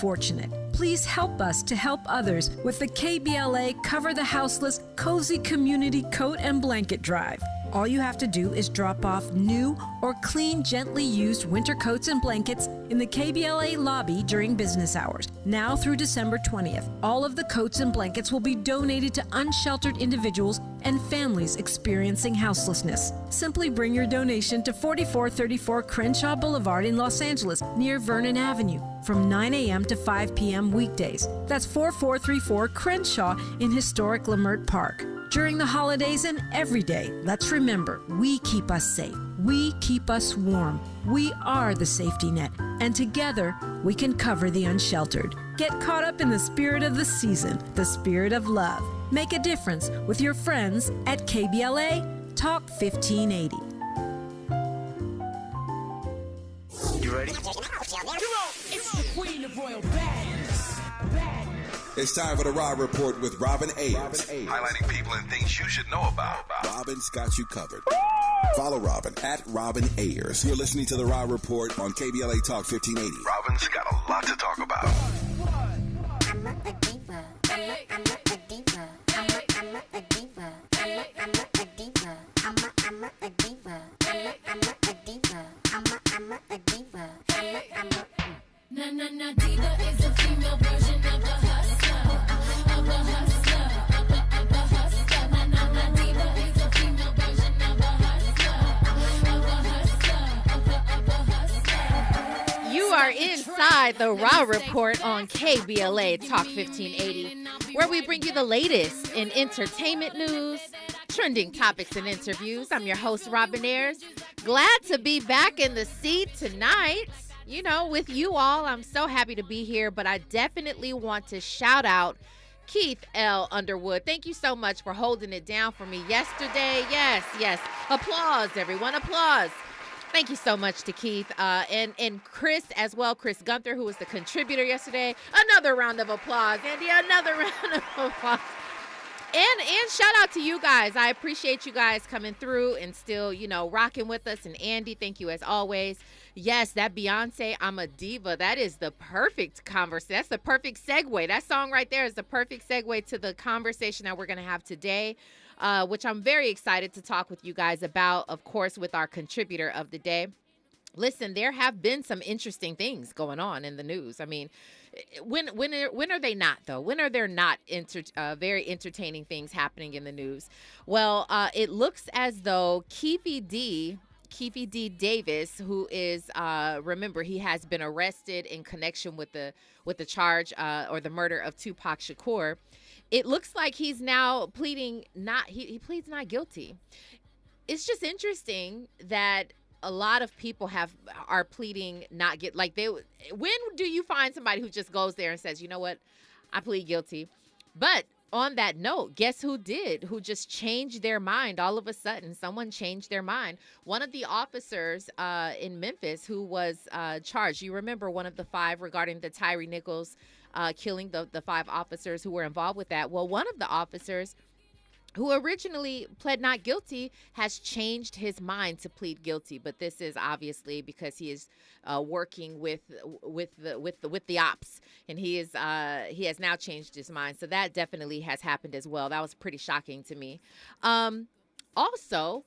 fortunate. Please help us to help others with the KBLA Cover the Houseless Cozy Community Coat and Blanket Drive. All you have to do is drop off new or clean, gently used winter coats and blankets in the KBLA lobby during business hours, now through December 20th. All of the coats and blankets will be donated to unsheltered individuals and families experiencing houselessness. Simply bring your donation to 4434 Crenshaw Boulevard in Los Angeles, near Vernon Avenue, from 9 a.m. to 5 p.m. weekdays. That's 4434 Crenshaw in historic Leimert Park. During the holidays and every day, let's remember, we keep us safe. We keep us warm. We are the safety net, and together we can cover the unsheltered. Get caught up in the spirit of the season, the spirit of love. Make a difference with your friends at KBLA Talk 1580. You ready? It's the queen of royal badness. It's time for the Raw Report with Robin Ayers. Highlighting people and things you should know about. Robin's got you covered. Follow Robin at Robin Ayers. You're listening to the Raw Report on KBLA Talk 1580. Robin's got a lot to talk about. I'm a diva. I'm a diva. I'm a diva. I'm a diva. I'm a diva. I'm a diva. I'm a diva. Na diva is a female version of a hustler, of a hustler, of a hustler. Na diva is a female version of a hustler, of a hustler. You are inside the Raw Report on KBLA Talk 1580, where we bring you the latest in entertainment news, trending topics, and interviews. I'm your host, Robin Ayers. Glad to be back in the seat tonight. You know, with you all, I'm so happy to be here, but I definitely want to shout out Keith L. Underwood. Thank you so much for holding it down for me yesterday. Yes. Applause, everyone. Applause. Thank you so much to Keith and Chris as well, Chris Gunther, who was the contributor yesterday. Another round of applause, Andy. Another round of applause. And shout out to you guys. I appreciate you guys coming through and still, rocking with us. And Andy, thank you as always. Yes, that Beyoncé, I'm a Diva. That is the perfect conversation. That's the perfect segue. That song right there is the perfect segue to the conversation that we're going to have today, which I'm very excited to talk with you guys about, of course, with our contributor of the day. Listen, there have been some interesting things going on in the news. I mean, when are they not, though? When are there not very entertaining things happening in the news? Well, it looks as though Keefe D. Davis, who is, remember, he has been arrested in connection with the charge or the murder of Tupac Shakur. It looks like he's now pleading he pleads not guilty. It's just interesting that a lot of people are pleading not get when do you find somebody who just goes there and says, you know what, I plead guilty? But on that note, guess who just changed their mind all of a sudden? Someone changed their mind. One of the officers in Memphis who was charged, you remember one of the five regarding the Tyree Nichols killing, the five officers who were involved with that. Well, one of the officers who originally pled not guilty has changed his mind to plead guilty, but this is obviously because he is working with the ops, and he has now changed his mind. So that definitely has happened as well. That was pretty shocking to me. Also,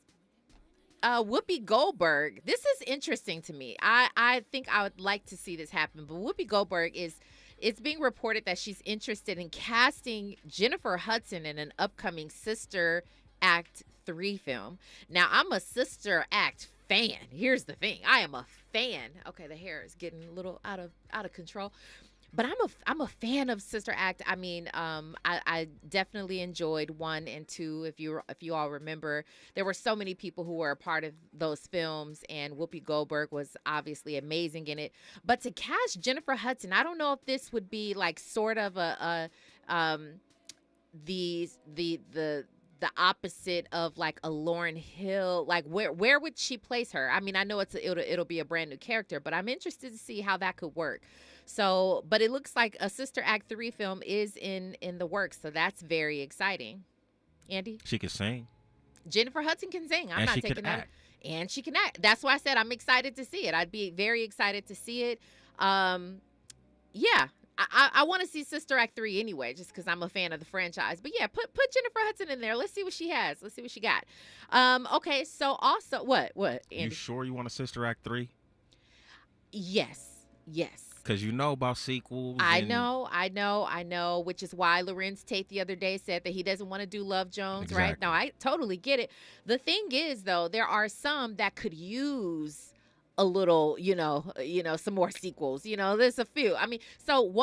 Whoopi Goldberg. This is interesting to me. I think I would like to see this happen, but Whoopi Goldberg It's being reported that she's interested in casting Jennifer Hudson in an upcoming Sister Act 3 film. Now, I'm a Sister Act fan. Here's the thing. I am a fan. Okay, the hair is getting a little out of control. But I'm a fan of Sister Act. I mean, I definitely enjoyed 1 and 2. If you all remember, there were so many people who were a part of those films, and Whoopi Goldberg was obviously amazing in it. But to cast Jennifer Hudson, I don't know if this would be like sort of the opposite of like a Lauryn Hill. Like where would she place her? I mean, I know it'll be a brand new character, but I'm interested to see how that could work. So, but it looks like a Sister Act 3 film is in the works, so that's very exciting. Andy? She can sing. Jennifer Hudson can sing. I'm not taking that. Act. And she can act. That's why I said I'm excited to see it. I'd be very excited to see it. Yeah, I want to see Sister Act 3 anyway, just because I'm a fan of the franchise. But yeah, put Jennifer Hudson in there. Let's see what she has. Let's see what she got. Okay, so also, what, Andy? You sure you want a Sister Act 3? Yes. Because you know about sequels. I know, which is why Lorenz Tate the other day said that he doesn't want to do Love Jones, right? Exactly. No, I totally get it. The thing is, though, there are some that could use a little, some more sequels. There's a few. I mean, so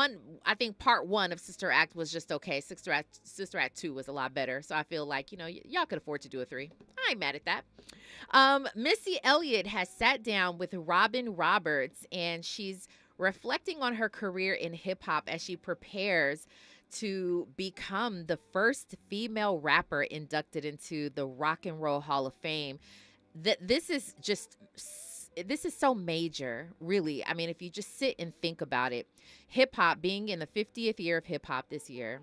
I think part 1 of Sister Act was just okay. Sister Act 2 was a lot better. So I feel like, y'all could afford to do a 3. I ain't mad at that. Missy Elliott has sat down with Robin Roberts, and she's reflecting on her career in hip hop as she prepares to become the first female rapper inducted into the Rock and Roll Hall of Fame. This is so major, really. I mean, if you just sit and think about it, hip hop being in the 50th year of hip hop this year,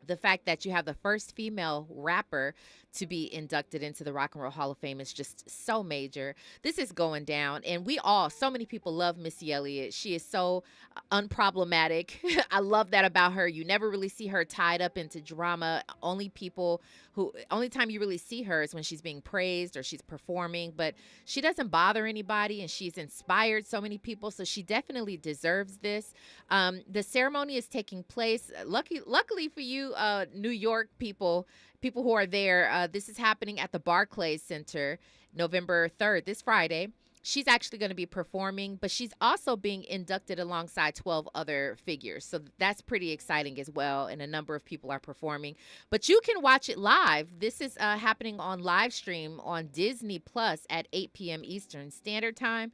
the fact that you have the first female rapper to be inducted into the Rock and Roll Hall of Fame is just so major. This is going down, and so many people love Missy Elliott. She is so unproblematic. I love that about her. You never really see her tied up into drama. Only time you really see her is when she's being praised or she's performing, but she doesn't bother anybody, and she's inspired so many people, so she definitely deserves this. The ceremony is taking place, luckily for you, New York people who are there, this is happening at the Barclays Center, November 3rd, this Friday. She's actually going to be performing, but she's also being inducted alongside 12 other figures. So that's pretty exciting as well, and a number of people are performing. But you can watch it live. This is happening on live stream on Disney Plus at 8 p.m. Eastern Standard Time.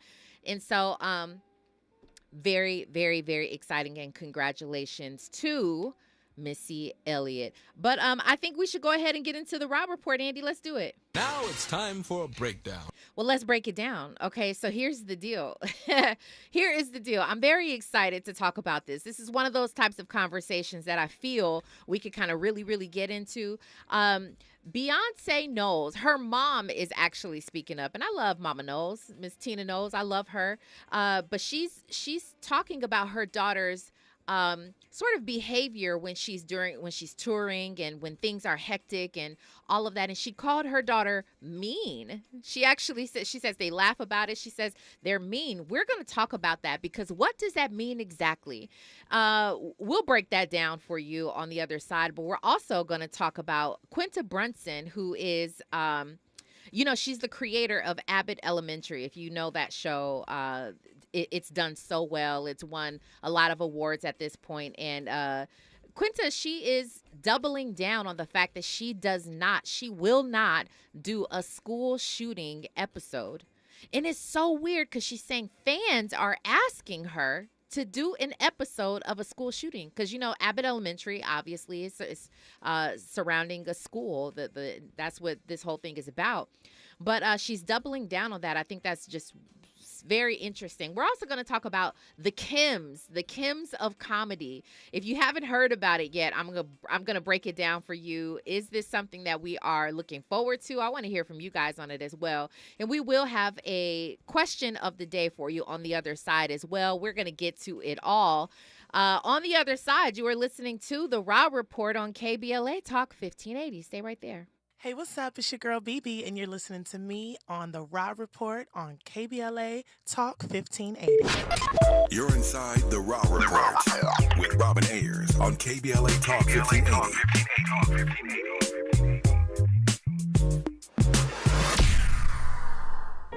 And so very, very, very exciting, and congratulations to Missy Elliott. But I think we should go ahead and get into the Rob Report, Andy. Let's do it. Now it's time for a breakdown. Well, let's break it down. Okay, so here's the deal. Here is the deal. I'm very excited to talk about this. This is one of those types of conversations that I feel we could kind of really, really get into. Beyoncé Knowles, her mom is actually speaking up, and I love Mama Knowles, Miss Tina Knowles. I love her, but she's talking about her daughter's sort of behavior when she's touring and when things are hectic and all of that. And she called her daughter mean. She actually says they laugh about it. She says they're mean. We're going to talk about that, because what does that mean exactly? We'll break that down for you on the other side. But we're also going to talk about Quinta Brunson, who is she's the creator of Abbott Elementary. If you know that show, it's done so well. It's won a lot of awards at this point. And Quinta, she is doubling down on the fact that she will not do a school shooting episode. And it's so weird, because she's saying fans are asking her to do an episode of a school shooting, because Abbott Elementary obviously is surrounding a school. That's what this whole thing is about. But she's doubling down on that. I think that's just very interesting. We're also going to talk about the Kims of comedy. If you haven't heard about it yet, I'm going to break it down for you. Is this something that we are looking forward to? I want to hear from you guys on it as well. And we will have a question of the day for you on the other side as well. We're going to get to it all. On the other side, you are listening to the Raw Report on KBLA Talk 1580. Stay right there. Hey, what's up? It's your girl, BB, and you're listening to me on the Raw Report on KBLA Talk 1580. You're inside the Raw Report with Robin Ayers on KBLA Talk 1580.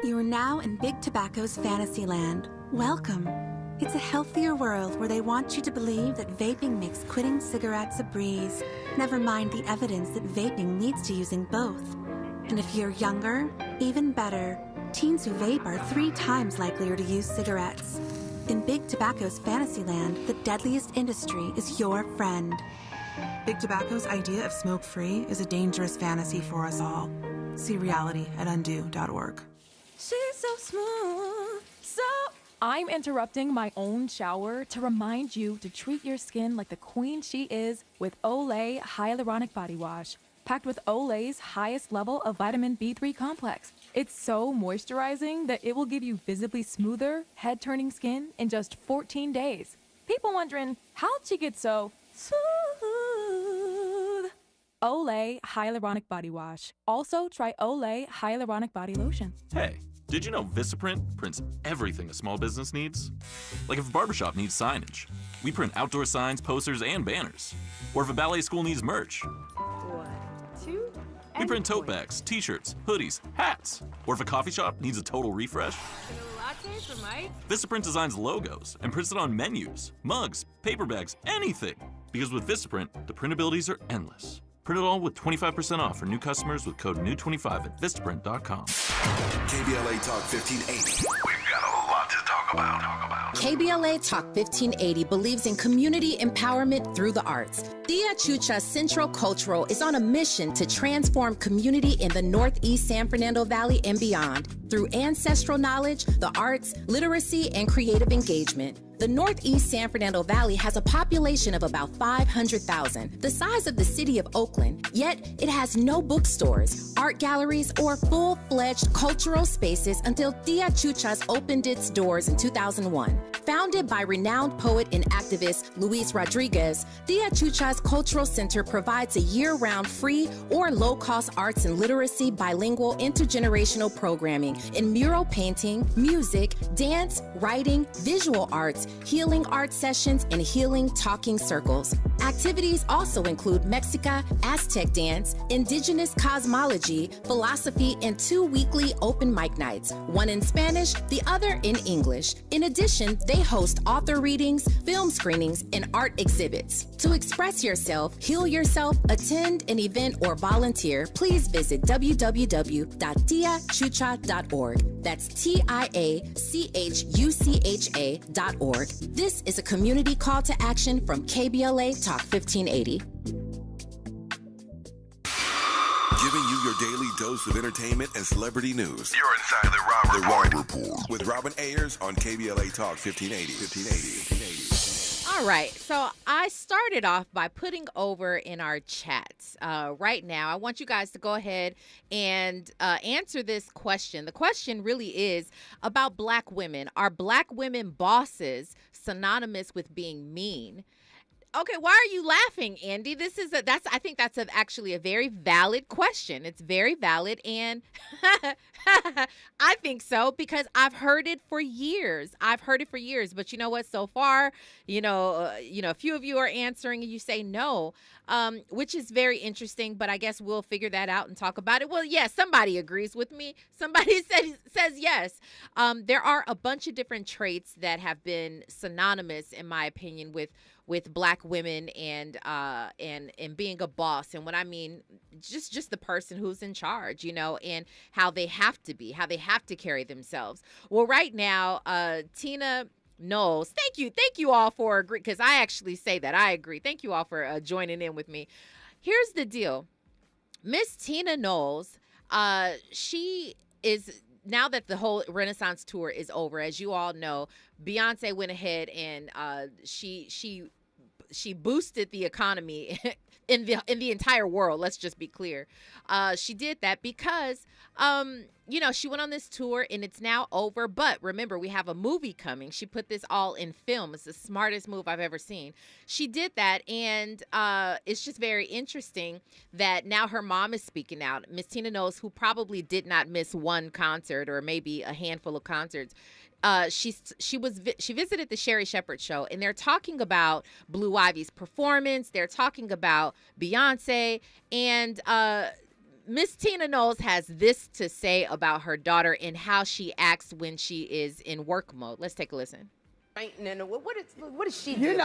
You are now in Big Tobacco's fantasy land. Welcome. It's a healthier world where they want you to believe that vaping makes quitting cigarettes a breeze. Never mind the evidence that vaping leads to using both. And if you're younger, even better, teens who vape are 3 times likelier to use cigarettes. In Big Tobacco's fantasy land, the deadliest industry is your friend. Big Tobacco's idea of smoke-free is a dangerous fantasy for us all. See reality at undo.org. She's so smooth, I'm interrupting my own shower to remind you to treat your skin like the queen she is with Olay Hyaluronic Body Wash, packed with Olay's highest level of vitamin B3 complex. It's so moisturizing that it will give you visibly smoother, head-turning skin in just 14 days. People wondering, how'd she get so smooth? Olay Hyaluronic Body Wash. Also, try Olay Hyaluronic Body Lotion. Hey, did you know Vistaprint prints everything a small business needs? Like if a barbershop needs signage, we print outdoor signs, posters, and banners. Or if a ballet school needs merch, 1, 2, we print tote bags, t-shirts, hoodies, hats. Or if a coffee shop needs a total refresh, latte for Mike? Vistaprint designs logos and prints it on menus, mugs, paper bags, anything. Because with Vistaprint, the printabilities are endless. Print it all with 25% off for new customers with code NEW25 at Vistaprint.com. KBLA Talk 1580. We've got a lot to talk about. KBLA Talk 1580 believes in community empowerment through the arts. Tia Chucha Central Cultural is on a mission to transform community in the Northeast San Fernando Valley and beyond through ancestral knowledge, the arts, literacy, and creative engagement. The Northeast San Fernando Valley has a population of about 500,000, the size of the city of Oakland, yet it has no bookstores, art galleries, or full-fledged cultural spaces until Tia Chuchas opened its doors in 2001. Founded by renowned poet and activist Luis Rodriguez, Tia Chuchas Cultural Center provides a year-round free or low-cost arts and literacy bilingual intergenerational programming in mural painting, music, dance, writing, visual arts, healing art sessions, and healing talking circles. Activities also include Mexica, Aztec dance, indigenous cosmology, philosophy, and 2 weekly open mic nights, one in Spanish, the other in English. In addition, they host author readings, film screenings, and art exhibits. To express yourself, heal yourself, attend an event, or volunteer, please visit www.tiachucha.org. That's TIACHUCHA.org. This is a community call to action from KBLA Talk 1580. Giving you your daily dose of entertainment and celebrity news. You're inside the Rob Report. With Robin Ayers on KBLA Talk 1580. All right, so I started off by putting over in our chats right now. I want you guys to go ahead and answer this question. The question really is about Black women. Are Black women bosses synonymous with being mean? Okay, why are you laughing, Andy? I think that's actually a very valid question. It's very valid, and I think so because I've heard it for years. But you know what? So far, a few of you are answering, and you say no, which is very interesting. But I guess we'll figure that out and talk about it. Well, yes, somebody agrees with me. Somebody says yes. There are a bunch of different traits that have been synonymous, in my opinion, with Black women and being a boss. And what I mean, just the person who's in charge, and how they have to be, how they have to carry themselves. Well, right now, Tina Knowles, thank you all for agreeing, because I actually say that I agree. Thank you all for joining in with me. Here's the deal. Miss Tina Knowles, she is, now that the whole Renaissance tour is over, as you all know, Beyoncé went ahead and she boosted the economy in the entire world. Let's just be clear. She did that because she went on this tour and it's now over. But remember, we have a movie coming. She put this all in film. It's the smartest move I've ever seen. She did that, and it's just very interesting that now her mom is speaking out. Miss Tina Knowles, who probably did not miss one concert or maybe a handful of concerts. She visited the Sherry Shepherd show, and they're talking about Blue Ivy's performance. They're talking about Beyonce, and Miss Tina Knowles has this to say about her daughter and how she acts when she is in work mode. Let's take a listen. What is she doing?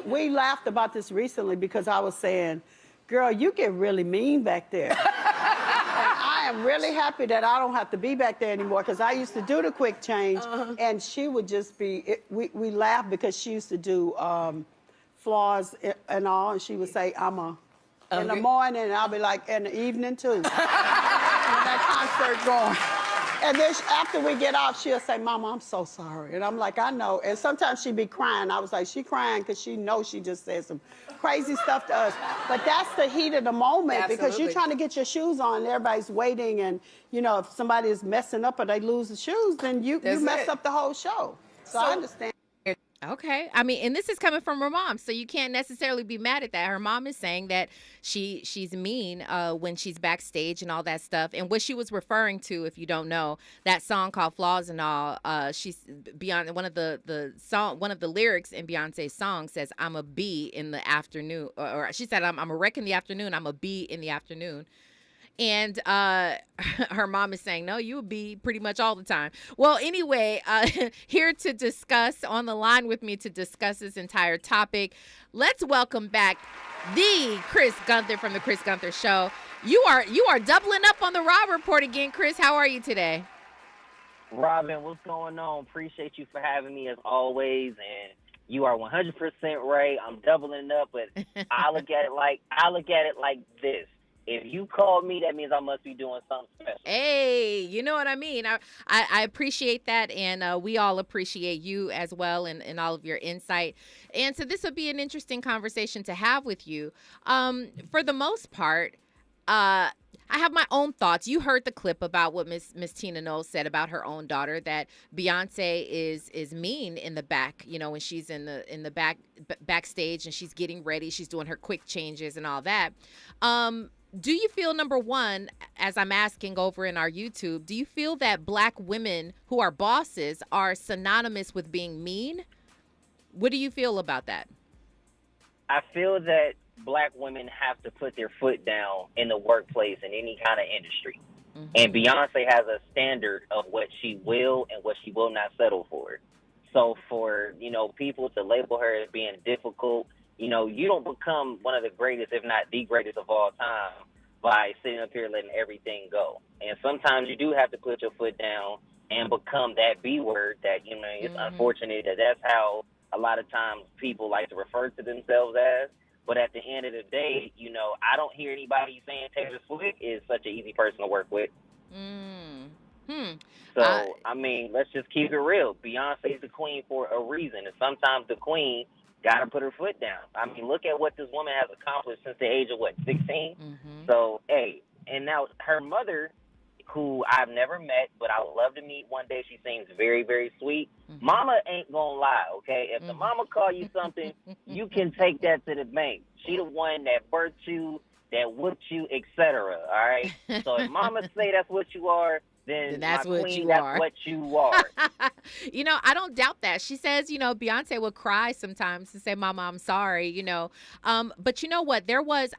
We laughed about this recently because I was saying, girl, you get really mean back there. I am really happy that I don't have to be back there anymore, because I used to do the quick change, and she would just be, we laughed because she used to do flaws and all, and she would say, in the morning, and I'll be like, in the evening too. When that concert going. And then after we get off, she'll say, Mama, I'm so sorry. And I'm like, I know. And sometimes she'd be crying. I was like, she crying because she knows she just said some crazy stuff to us. But that's the heat of the moment. Absolutely. Because you're trying to get your shoes on, and everybody's waiting. And, if somebody is messing up or they lose the shoes, then you mess up the whole show. So I understand. Okay. I mean, and this is coming from her mom, so you can't necessarily be mad at that. Her mom is saying that she's mean when she's backstage and all that stuff. And what she was referring to, if you don't know, that song called "Flaws and All," she's beyond one of the lyrics in Beyonce's song says, "I'm a bee in the afternoon," or she said, "I'm a wreck in the afternoon. I'm a bee in the afternoon." And her mom is saying, no, you would be pretty much all the time. Well, anyway, here to discuss, on the line with me to discuss this entire topic, let's welcome back the Chris Gunther from the Chris Gunther Show. You are doubling up on the Raw Report again, Chris. How are you today? Robin, what's going on? Appreciate you for having me as always, and you are 100% right. I'm doubling up, but I look at it like this. If you called me, that means I must be doing something special. Hey, you know what I mean? I appreciate that, and we all appreciate you as well and all of your insight. And so this would be an interesting conversation to have with you. For the most part, I have my own thoughts. You heard the clip about what Miss Tina Knowles said about her own daughter, that Beyonce is mean in the back, when she's in the backstage and she's getting ready, she's doing her quick changes and all that. Do you feel, number one, as I'm asking over in our YouTube, do you feel that Black women who are bosses are synonymous with being mean? What do you feel about that? I feel that Black women have to put their foot down in the workplace in any kind of industry. Mm-hmm. And Beyonce has a standard of what she will and what she will not settle for. So for, people to label her as being difficult, you don't become one of the greatest, if not the greatest of all time, by sitting up here letting everything go. And sometimes you do have to put your foot down and become that B word that, it's unfortunate that that's how a lot of times people like to refer to themselves as. But at the end of the day, I don't hear anybody saying Taylor Swift is such an easy person to work with. So, let's just keep it real. Beyonce's the queen for a reason. And sometimes the queen got to put her foot down. Look at what this woman has accomplished since the age of, 16? Mm-hmm. So, hey, and now her mother, who I've never met, but I would love to meet one day. She seems very, very sweet. Mm-hmm. Mama ain't going to lie, okay? If the mama call you something, you can take that to the bank. She the one that birthed you, that whooped you, etc., all right? So if mama say that's what you are, then that's what you are. That's what you are. I don't doubt that. She says, Beyonce will cry sometimes and say, Mama, I'm sorry, But you know what?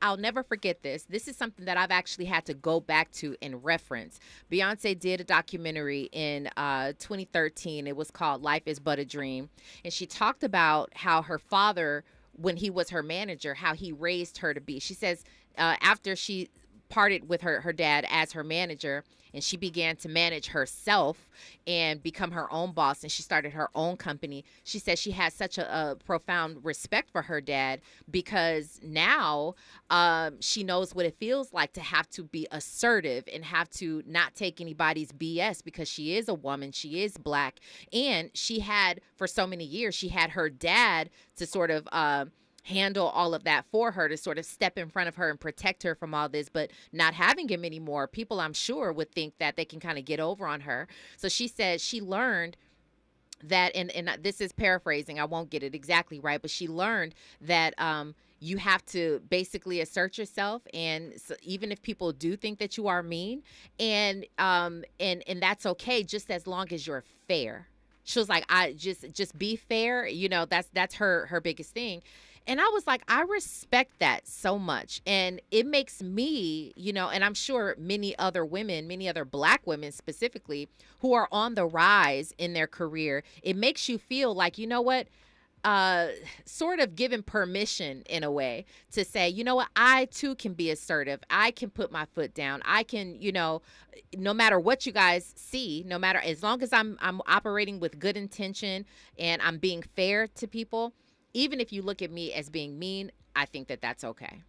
I'll never forget this. This is something that I've actually had to go back to and reference. Beyonce did a documentary in 2013. It was called Life is But a Dream. And she talked about how her father, when he was her manager, how he raised her to be. She says after she parted with her dad as her manager, and she began to manage herself and become her own boss, and she started her own company. She said she has such a profound respect for her dad because now she knows what it feels like to have to be assertive and have to not take anybody's BS because she is a woman, she is Black, and she had, for so many years, she had her dad to sort of handle all of that for her, to sort of step in front of her and protect her from all this. But not having him anymore, people, I'm sure, would think that they can kind of get over on her. So she said she learned that, and this is paraphrasing, I won't get it exactly right, but she learned that you have to basically assert yourself, and so even if people do think that you are mean, and that's okay, just as long as you're fair. She was like, I just be fair, that's her biggest thing. And I was like, I respect that so much. And it makes me, and I'm sure many other women, many other Black women specifically, who are on the rise in their career, it makes you feel like, sort of given permission in a way to say, I too can be assertive. I can put my foot down. I can, no matter what you guys see, no matter, as long as I'm operating with good intention and I'm being fair to people, even if you look at me as being mean, I think that that's okay.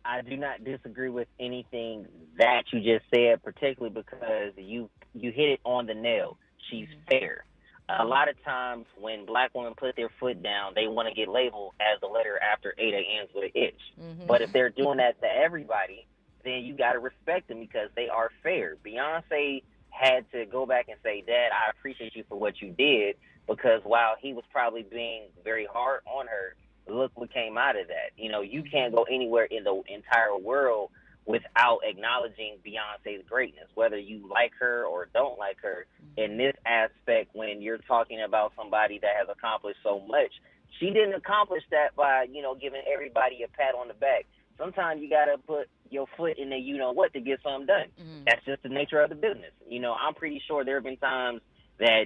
I do not disagree with anything that you just said, particularly because you hit it on the nail. She's fair. A lot of times when Black women put their foot down, they want to get labeled as the letter after Ada ends with an itch. Mm-hmm. But if they're doing that to everybody, then you got to respect them because they are fair. Beyonce had to go back and say, Dad, I appreciate you for what you did. because while he was probably being very hard on her, look what came out of that. You know, you can't go anywhere in the entire world without acknowledging Beyonce's greatness, whether you like her or don't like her. In this aspect, when you're talking about somebody that has accomplished so much, she didn't accomplish that by, you know, giving everybody a pat on the back. Sometimes you got to put your foot in the you-know-what to get something done. That's just the nature of the business. You know, I'm pretty sure there have been times that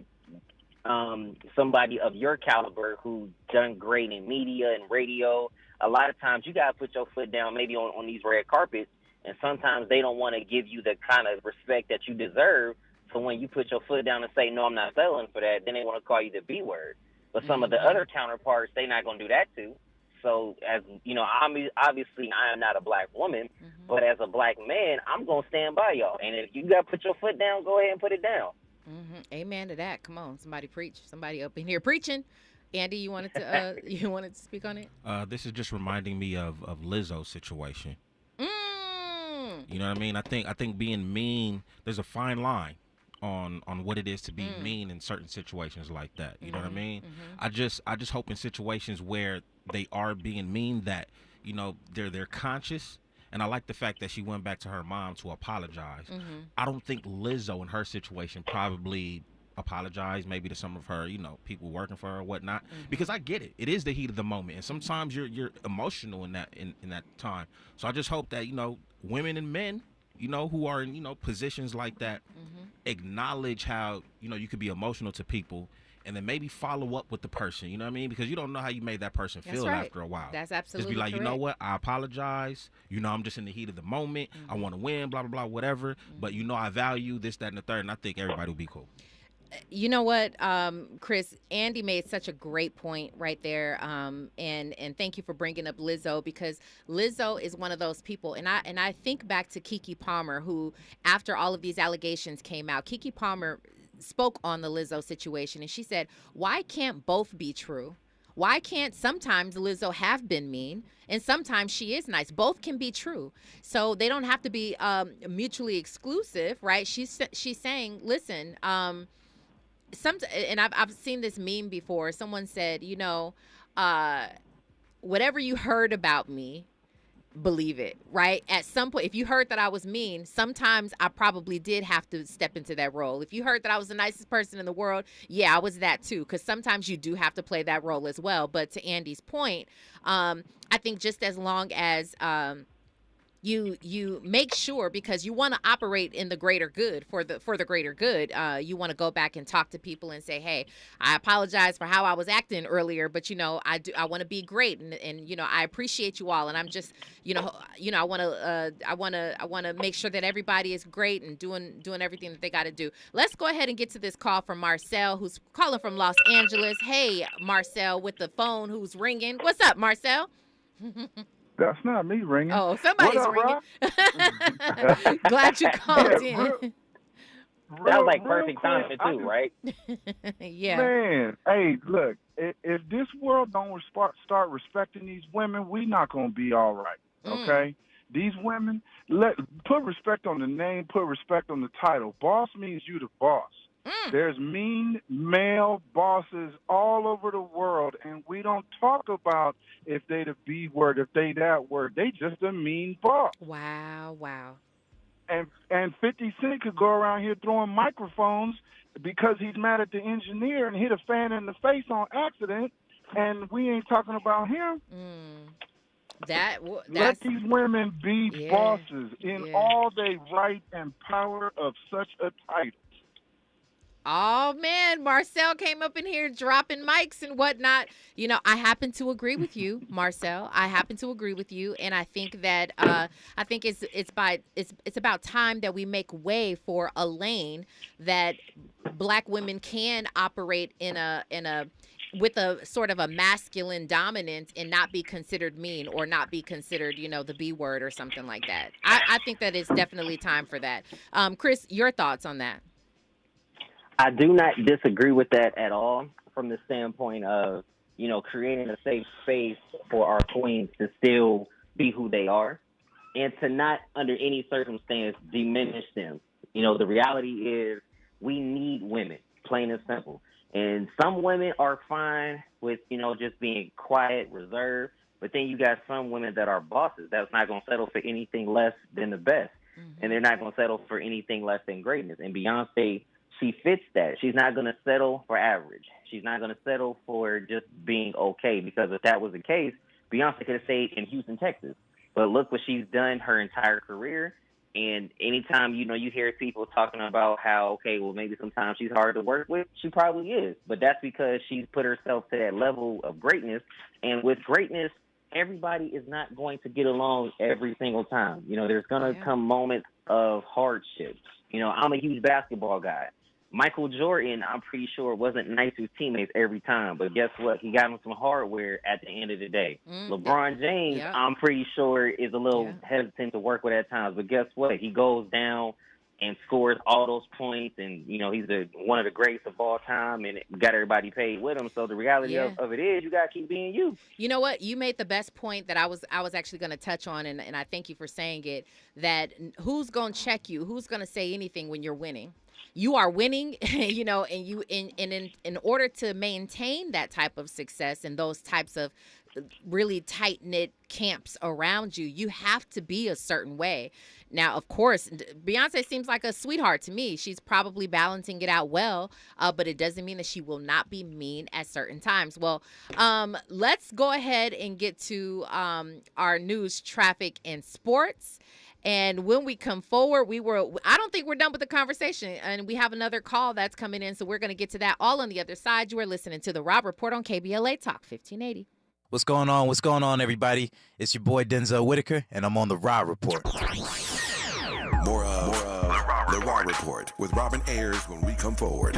somebody of your caliber who's done great in media and radio, a lot of times you got to put your foot down maybe on these red carpets, and sometimes they don't want to give you the kind of respect that you deserve. So when you put your foot down and say, no, I'm not settling for that, then they want to call you the B word. But some of the other counterparts, they're not going to do that too. So, as you know, obviously I am not a black woman, but as a black man, I'm going to stand by y'all. And if you got to put your foot down, go ahead and put it down. Amen to that. Come on, somebody preach. Somebody up in here preaching. Andy, you wanted to speak on it? This is just reminding me of Lizzo's situation. You know what I mean? I think being mean, there's a fine line on what it is to be mean in certain situations like that. You know what I mean? I just hope in situations where they are being mean that, you know, they're conscious. And I like the fact that she went back to her mom to apologize. I don't think Lizzo in her situation probably apologized maybe to some of her, you know, people working for her or whatnot, because I get it. It is the heat of the moment, and sometimes you're emotional in that time. So I just hope that, you know, women and men, you know, who are in, you know, positions like that, acknowledge how, you know, you could be emotional to people, and then maybe follow up with the person, you know what I mean? Because you don't know how you made that person feel after a while. That's absolutely just be like, correct. You know what? I apologize. You know, I'm just in the heat of the moment. I want to win, blah, blah, blah, whatever. But, you know, I value this, that, and the third, and I think everybody will be cool. You know what, Chris, Andy made such a great point right there, and thank you for bringing up Lizzo, because Lizzo is one of those people, and I think back to Keke Palmer, who, after all of these allegations came out, Keke Palmer spoke on the Lizzo situation, and she said, why can't both be true? Why can't sometimes Lizzo have been mean and sometimes she is nice? Both can be true. So they don't have to be mutually exclusive, right? She's saying, listen, and I've seen this meme before. Someone said, you know, whatever you heard about me, believe it, right? At some point, if you heard that I was mean, sometimes I probably did have to step into that role. If you heard that I was the nicest person in the world, yeah, I was that too, because sometimes you do have to play that role as well. But to Andy's point, I think just as long as you make sure, because you want to operate in the greater good, for the greater good, you want to go back and talk to people and say, hey, I apologize for how I was acting earlier, but you know, I want to be great, and you know, I appreciate you all, and I'm just, you know, I want to make sure that everybody is great and doing everything that they got to do. Let's go ahead and get to this call from Marcel, who's calling from Los Angeles. Hey, Marcel, with the phone who's ringing. What's up, Marcel? That's not me ringing. Oh, somebody's ringing. Glad you called in. That was like perfect timing too, right? Yeah. Man, hey, look, if this world don't start respecting these women, we not going to be all right, okay? These women, put respect on the name, put respect on the title. Boss means you the boss. There's mean male bosses all over the world, and we don't talk about if they the B word, if they that word. They just a mean boss. Wow. And 50 Cent could go around here throwing microphones because he's mad at the engineer and hit a fan in the face on accident, and we ain't talking about him. Let these women be bosses in all their right and power of such a title. Oh, man, Marcel came up in here dropping mics and whatnot. You know, I happen to agree with you, Marcel. I happen to agree with you, and I think that it's about time that we make way for a lane that Black women can operate in with a sort of a masculine dominance and not be considered mean or not be considered, you know, the B word or something like that. I think that it's definitely time for that. Chris, your thoughts on that? I do not disagree with that at all, from the standpoint of, you know, creating a safe space for our queens to still be who they are and to not under any circumstance diminish them. You know, the reality is we need women, plain and simple. And some women are fine with, just being quiet, reserved. But then you got some women that are bosses that's not going to settle for anything less than the best. And they're not going to settle for anything less than greatness. And Beyonce, she fits that. She's not going to settle for average. She's not going to settle for just being okay, because if that was the case, Beyonce could have stayed in Houston, Texas. But look what she's done her entire career. And anytime, you hear people talking about how, okay, well, maybe sometimes she's hard to work with, she probably is. But that's because she's put herself to that level of greatness. And with greatness, everybody is not going to get along every single time. There's going to come moments of hardship. I'm a huge basketball guy. Michael Jordan, I'm pretty sure, wasn't nice to his teammates every time, but guess what? He got him some hardware at the end of the day. LeBron James, I'm pretty sure, is a little hesitant to work with at times, but guess what? He goes down and scores all those points, and, he's one of the greats of all time, and got everybody paid with him. So the reality of it is, you got to keep being you. You know what? You made the best point that I was actually going to touch on, and I thank you for saying it, that who's going to check you? Who's going to say anything when you're winning? You are winning, and you in order to maintain that type of success and those types of really tight-knit camps around you, you have to be a certain way. Now, of course, Beyonce seems like a sweetheart to me. She's probably balancing it out well, but it doesn't mean that she will not be mean at certain times. Well, let's go ahead and get to our news, traffic, and sports. And when we come forward, I don't think we're done with the conversation. And we have another call that's coming in, so we're going to get to that all on the other side. You are listening to The Rob Report on KBLA Talk 1580. What's going on? What's going on, everybody? It's your boy Denzel Whitaker, and I'm on The Rob Report. More of The Raw Report with Robin Ayers when we come forward.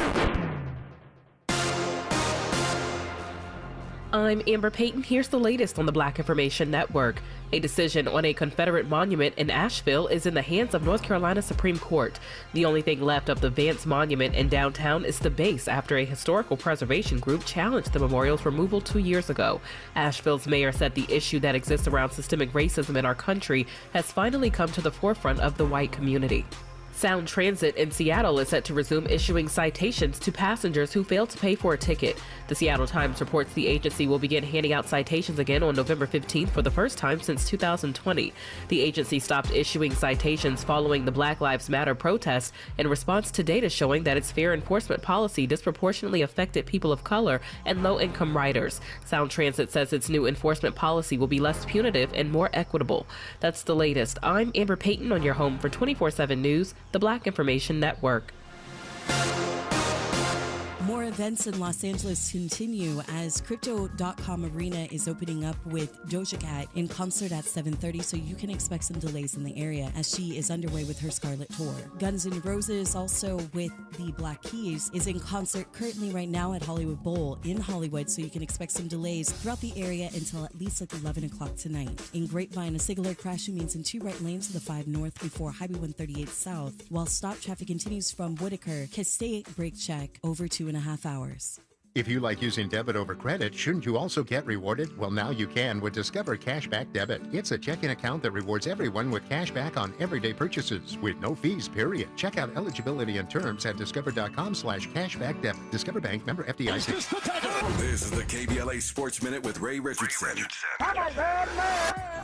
I'm Amber Payton. Here's the latest on the Black Information Network. A decision on a Confederate monument in Asheville is in the hands of North Carolina Supreme Court. The only thing left of the Vance Monument in downtown is the base after a historical preservation group challenged the memorial's removal 2 years ago. Asheville's mayor said the issue that exists around systemic racism in our country has finally come to the forefront of the white community. Sound Transit in Seattle is set to resume issuing citations to passengers who fail to pay for a ticket. The Seattle Times reports the agency will begin handing out citations again on November 15th for the first time since 2020. The agency stopped issuing citations following the Black Lives Matter protests in response to data showing that its fare enforcement policy disproportionately affected people of color and low-income riders. Sound Transit says its new enforcement policy will be less punitive and more equitable. That's the latest. I'm Amber Payton on your home for 24/7 News, the Black Information Network. More events in Los Angeles continue as Crypto.com Arena is opening up with Doja Cat in concert at 7:30, so you can expect some delays in the area as she is underway with her Scarlet Tour. Guns N' Roses, also with the Black Keys, is in concert currently right now at Hollywood Bowl in Hollywood, so you can expect some delays throughout the area until at least 11 o'clock tonight. In Grapevine, a singular crash means in 2 right lanes to the 5 north before Highway 138 south, while stop traffic continues from Whitaker. K-State brake check over 2.5 hours. If you like using debit over credit, shouldn't you also get rewarded? Well, now you can with Discover Cashback Debit. It's a checking account that rewards everyone with cash back on everyday purchases with no fees, period. Check out eligibility and terms at discover.com/cashbackdebit. Discover Bank, member FDIC. This is the KBLA Sports Minute with Ray Richardson.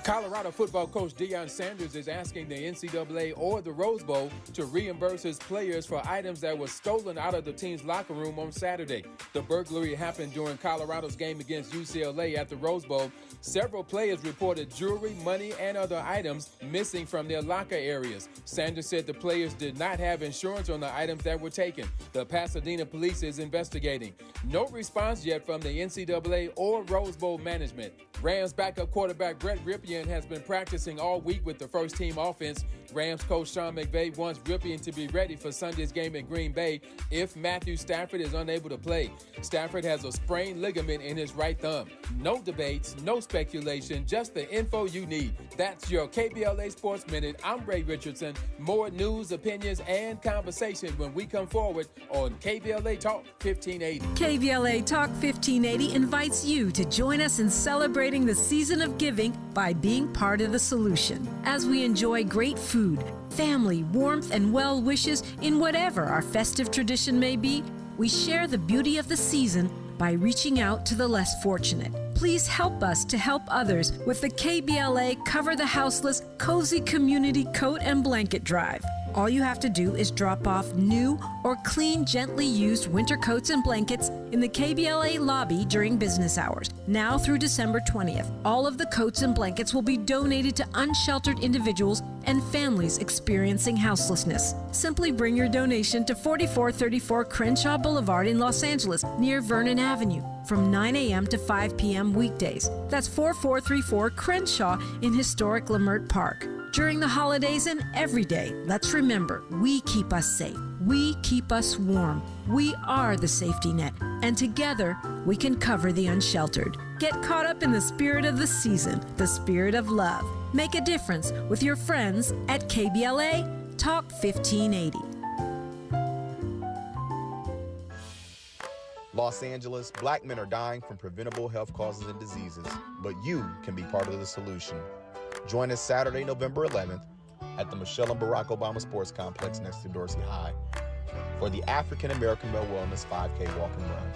Colorado football coach Deion Sanders is asking the NCAA or the Rose Bowl to reimburse his players for items that were stolen out of the team's locker room on Saturday. The burglary happened during Colorado's game against UCLA at the Rose Bowl. Several players reported jewelry, money, and other items missing from their locker areas. Sanders said the players did not have insurance on the items that were taken. The Pasadena police is investigating. No response yet from the NCAA or Rose Bowl management. Rams backup quarterback Brett Rypien has been practicing all week with the first-team offense. Rams coach Sean McVay wants Rypien to be ready for Sunday's game in Green Bay if Matthew Stafford is unable to play. Stafford has a sprained ligament in his right thumb. No debates, no speculation, just the info you need. That's your KBLA Sports Minute. I'm Ray Richardson. More news, opinions, and conversation when we come forward on KBLA Talk 1580. KBLA Talk 1580 invites you to join us in celebrating the season of giving by being part of the solution. As we enjoy great food, family, warmth, and well wishes in whatever our festive tradition may be, We share the beauty of the season by reaching out to the less fortunate. Please help us to help others with the KBLA Cover the Houseless Cozy Community Coat and Blanket Drive. All you have to do is drop off new or clean, gently used winter coats and blankets in the KBLA lobby during business hours, now through December 20th. All of the coats and blankets will be donated to unsheltered individuals and families experiencing houselessness. Simply bring your donation to 4434 Crenshaw Boulevard in Los Angeles, near Vernon Avenue, from 9 a.m. to 5 p.m. weekdays. That's 4434 Crenshaw in historic Leimert Park. During the holidays and every day, let's remember, we keep us safe. We keep us warm. We are the safety net, and together we can cover the unsheltered. Get caught up in the spirit of the season, the spirit of love. Make a difference with your friends at KBLA Talk 1580. Los Angeles, black men are dying from preventable health causes and diseases, but you can be part of the solution. Join us Saturday, November 11th at the Michelle and Barack Obama Sports Complex next to Dorsey High for the African American Male Wellness 5K Walk and Run.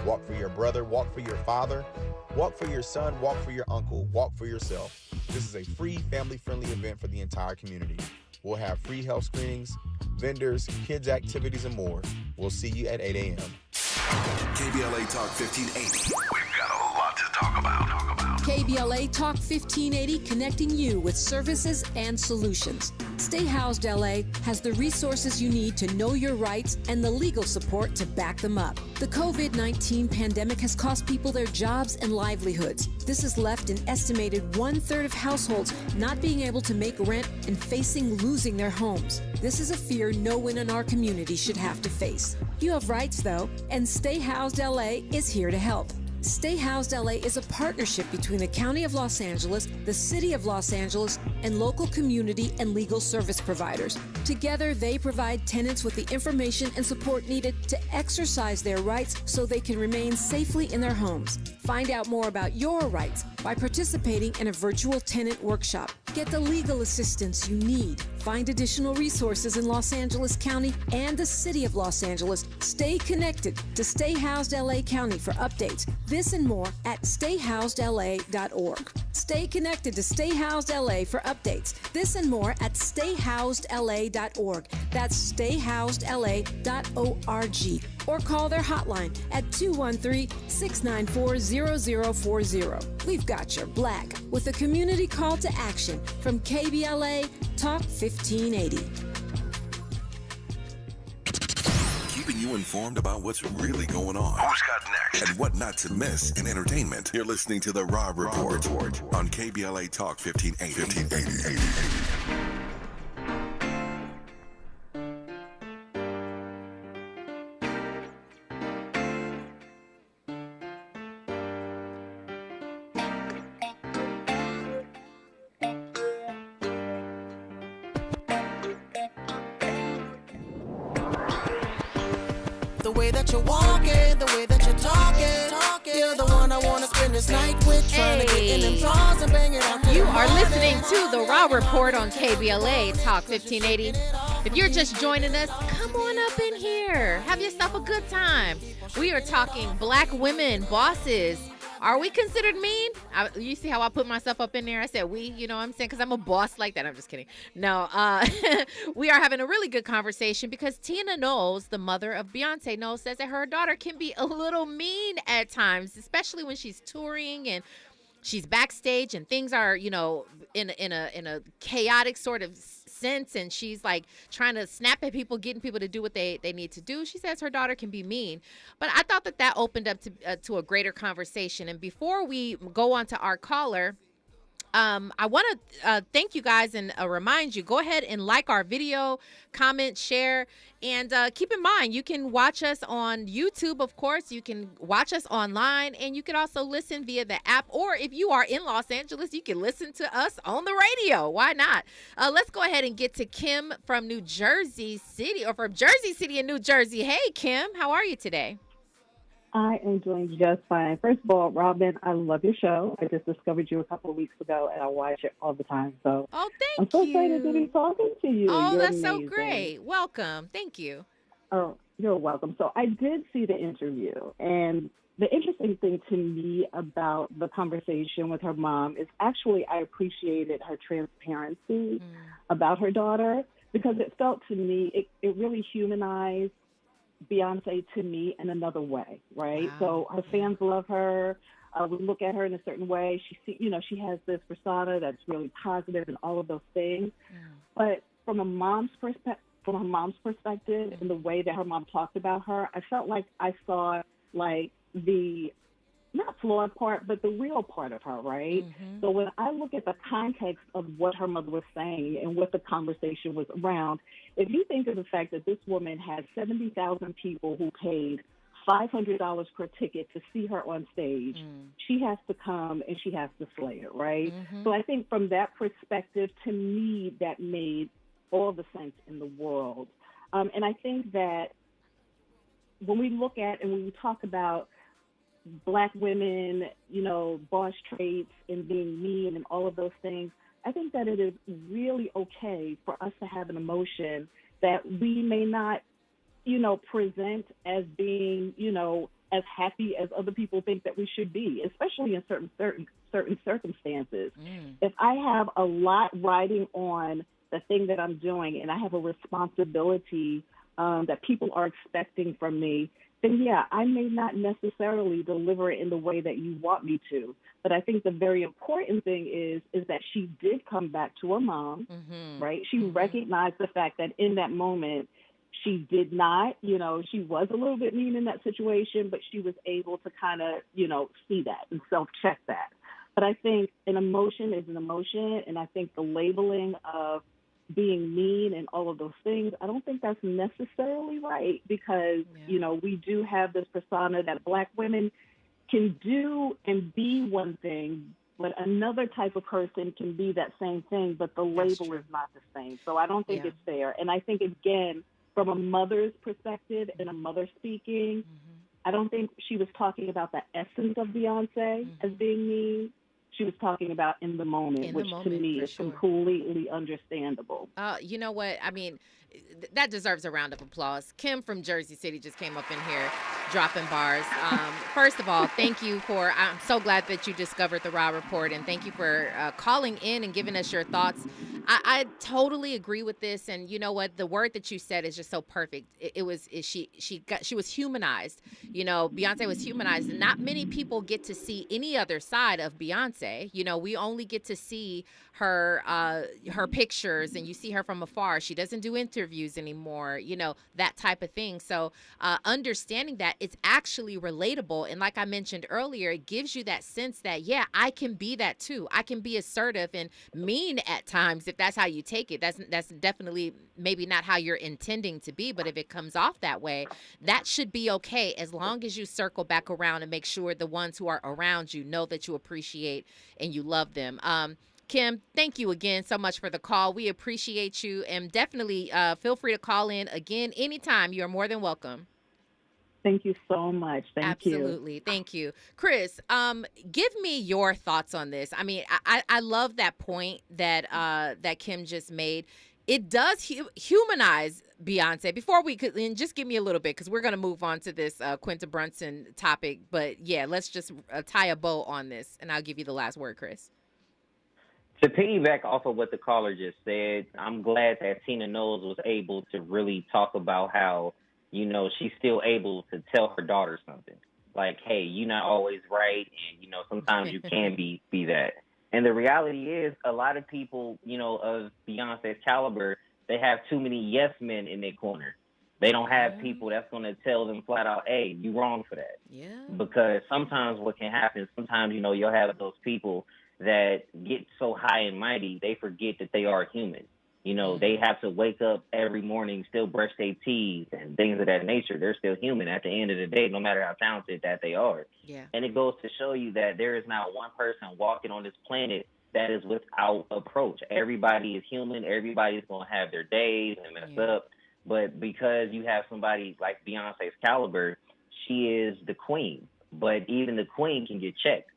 Walk for your brother, walk for your father, walk for your son, walk for your uncle, walk for yourself. This is a free, family-friendly event for the entire community. We'll have free health screenings, vendors, kids' activities, and more. We'll see you at 8 a.m. KBLA Talk 1580. We've got a lot to talk about. KBLA Talk 1580, connecting you with services and solutions. Stay Housed LA has the resources you need to know your rights and the legal support to back them up. The COVID-19 pandemic has cost people their jobs and livelihoods. This has left an estimated 1/3 of households not being able to make rent and facing losing their homes. This is a fear no one in our community should have to face. You have rights, though, and Stay Housed LA is here to help. Stay Housed LA is a partnership between the County of Los Angeles, the City of Los Angeles, and local community and legal service providers. Together, they provide tenants with the information and support needed to exercise their rights so they can remain safely in their homes. Find out more about your rights by participating in a virtual tenant workshop. Get the legal assistance you need. Find additional resources in Los Angeles County and the City of Los Angeles. Stay connected to Stay Housed LA County for updates. This and more at stayhousedla.org. Stay connected to Stay Housed LA for updates. This and more at stayhousedla.org. That's stayhousedla.org. Or call their hotline at 213-694-0040. We've got your black with a community call to action from KBLA Talk 1580. Keeping you informed about what's really going on. Who's got next? And what not to miss in entertainment. You're listening to The Rob Report on KBLA Talk 1580. The way that you're walking, the way that you're talking, you're the one I want to spend this night with, trying to get in them drawers and bang it out. You are listening to The Raw Report on KBLA Talk 1580. If you're just joining us, come on up in here. Have yourself a good time. We are talking black women, bosses. Are we considered mean? You see how I put myself up in there? I said we, you know what I'm saying? Because I'm a boss like that. I'm just kidding. No, we are having a really good conversation because Tina Knowles, the mother of Beyoncé, Knowles, says that her daughter can be a little mean at times, especially when she's touring and she's backstage and things are, you know, in a chaotic sort of sense, and she's like trying to snap at people, getting people to do what they need to do. She says her daughter can be mean, but I thought that opened up to a greater conversation. And before we go on to our caller, I want to thank you guys and remind you, go ahead and like our video, comment, share, and keep in mind, you can watch us on YouTube, of course. You can watch us online, and you can also listen via the app. Or if you are in Los Angeles, you can listen to us on the radio. Why not? Let's go ahead and get to Kim from New Jersey City, or from Jersey City in New Jersey. Hey, Kim, how are you today? I am doing just fine. First of all, Robin, I love your show. I just discovered you a couple of weeks ago, and I watch it all the time. So thank I'm so you. excited to be talking to you. Oh, You're that's amazing. so great. Welcome. Thank you. Oh, you're welcome. So I did see the interview, and the interesting thing to me about the conversation with her mom is actually I appreciated her transparency about her daughter, because it felt to me, it really humanized Beyonce to me in another way, right? So her fans love her. We look at her in a certain way. She has this persona that's really positive and all of those things. But from a mom's perspective, and the way that her mom talked about her, I felt like I saw like the not flawed part, but the real part of her, right? So when I look at the context of what her mother was saying and what the conversation was around, if you think of the fact that this woman had 70,000 people who paid $500 per ticket to see her on stage, she has to come and she has to slay it, right? So I think from that perspective, to me, that made all the sense in the world. And I think that when we look at and when we talk about Black women, boss traits and being mean and all of those things, I think that it is really okay for us to have an emotion that we may not, present as being, as happy as other people think that we should be, especially in certain circumstances. If I have a lot riding on the thing that I'm doing and I have a responsibility that people are expecting from me, then yeah, I may not necessarily deliver it in the way that you want me to. But I think the very important thing is that she did come back to her mom, right? She recognized the fact that in that moment, she did not, she was a little bit mean in that situation, but she was able to kind of, see that and self-check that. But I think an emotion is an emotion, and I think the labeling of being mean and all of those things, I don't think that's necessarily right, because, we do have this persona that Black women can do and be one thing, but another type of person can be that same thing, but the label is not the same. So I don't think it's fair. And I think, again, from a mother's perspective and a mother speaking, I don't think she was talking about the essence of Beyonce as being mean. She was talking about in the moment, which to me is completely understandable. You know what? I mean, that deserves a round of applause. Kim from Jersey City just came up in here dropping bars. First of all, thank you I'm so glad that you discovered the Raw Report, and thank you for calling in and giving us your thoughts. I totally agree with this, and you know what? The word that you said is just so perfect. She was humanized. Beyonce was humanized. Not many people get to see any other side of Beyonce. We only get to see her pictures, and you see her from afar. She doesn't do interviews anymore. That type of thing. So understanding that, it's actually relatable, and like I mentioned earlier, it gives you that sense that I can be that too. I can be assertive and mean at times if that's how you take it. That's definitely maybe not how you're intending to be, but if it comes off that way, that should be okay, as long as you circle back around and make sure the ones who are around you know that you appreciate and you love them. Kim, thank you again so much for the call. We appreciate you, and definitely feel free to call in again anytime. You are more than welcome. Thank you so much. Thank you. Absolutely. Thank you. Chris, give me your thoughts on this. I mean, I love that point that that Kim just made. It does humanize Beyonce. Before we could, and just give me a little bit, because we're going to move on to this Quinta Brunson topic. But yeah, let's just tie a bow on this, and I'll give you the last word, Chris. To piggyback off of what the caller just said, I'm glad that Tina Knowles was able to really talk about how, she's still able to tell her daughter something. Like, hey, you're not always right, and, sometimes you can be that. And the reality is, a lot of people, of Beyonce's caliber, they have too many yes men in their corner. They don't have people that's going to tell them flat out, hey, you're wrong for that. Yeah. Because sometimes what can happen, sometimes, you'll have those people that get so high and mighty, they forget that they are human. They have to wake up every morning, still brush their teeth and things of that nature. They're still human at the end of the day, no matter how talented that they are. Yeah. And it goes to show you that there is not one person walking on this planet that is without approach. Everybody is human. Everybody's going to have their days and mess up. But because you have somebody like Beyonce's caliber, she is the queen. But even the queen can get checked.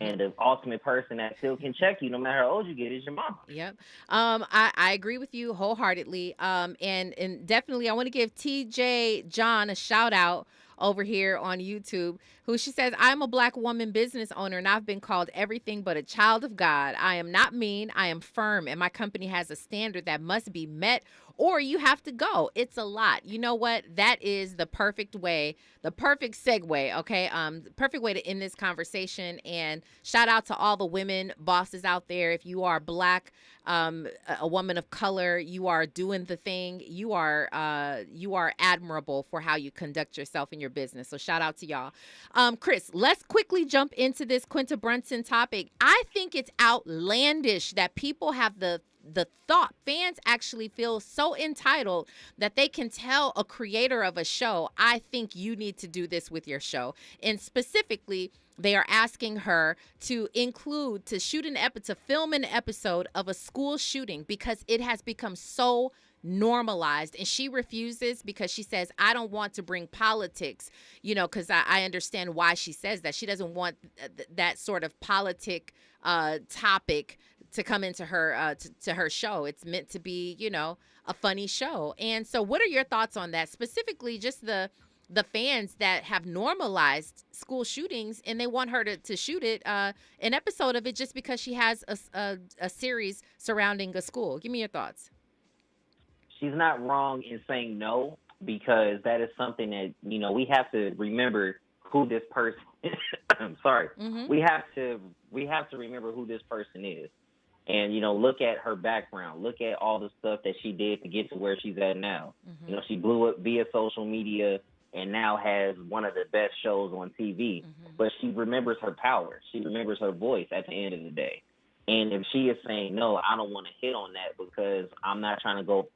And the ultimate person that still can check you no matter how old you get is your mama. Yep. I agree with you wholeheartedly. And definitely I want to give TJ John a shout out over here on YouTube, who she says, I'm a Black woman business owner and I've been called everything but a child of God. I am not mean, I am firm, and my company has a standard that must be met or you have to go. It's a lot. You know what? That is the perfect way, the perfect segue, okay? The perfect way to end this conversation. And shout out to all the women bosses out there. If you are Black, a woman of color, you are doing the thing. You are admirable for how you conduct yourself in your business. So shout out to y'all. Chris, let's quickly jump into this Quinta Brunson topic. I think it's outlandish that people have the thought, fans actually feel so entitled that they can tell a creator of a show, I think you need to do this with your show. And specifically, they are asking her to shoot an episode, to film an episode of a school shooting because it has become so normalized. And she refuses because she says, I don't want to bring politics, because I understand why she says that. She doesn't want that sort of politic topic to come into her to her show. It's meant to be, a funny show. And so what are your thoughts on that? Specifically, just the fans that have normalized school shootings and they want her to shoot it, an episode of it just because she has a series surrounding a school. Give me your thoughts. She's not wrong in saying no, because that is something that, we have to remember who this person is. I'm sorry. Mm-hmm. We have to remember who this person is. And, look at her background. Look at all the stuff that she did to get to where she's at now. Mm-hmm. She blew up via social media and now has one of the best shows on TV. Mm-hmm. But she remembers her power. She remembers her voice at the end of the day. And if she is saying, no, I don't want to hit on that because I'm not trying to go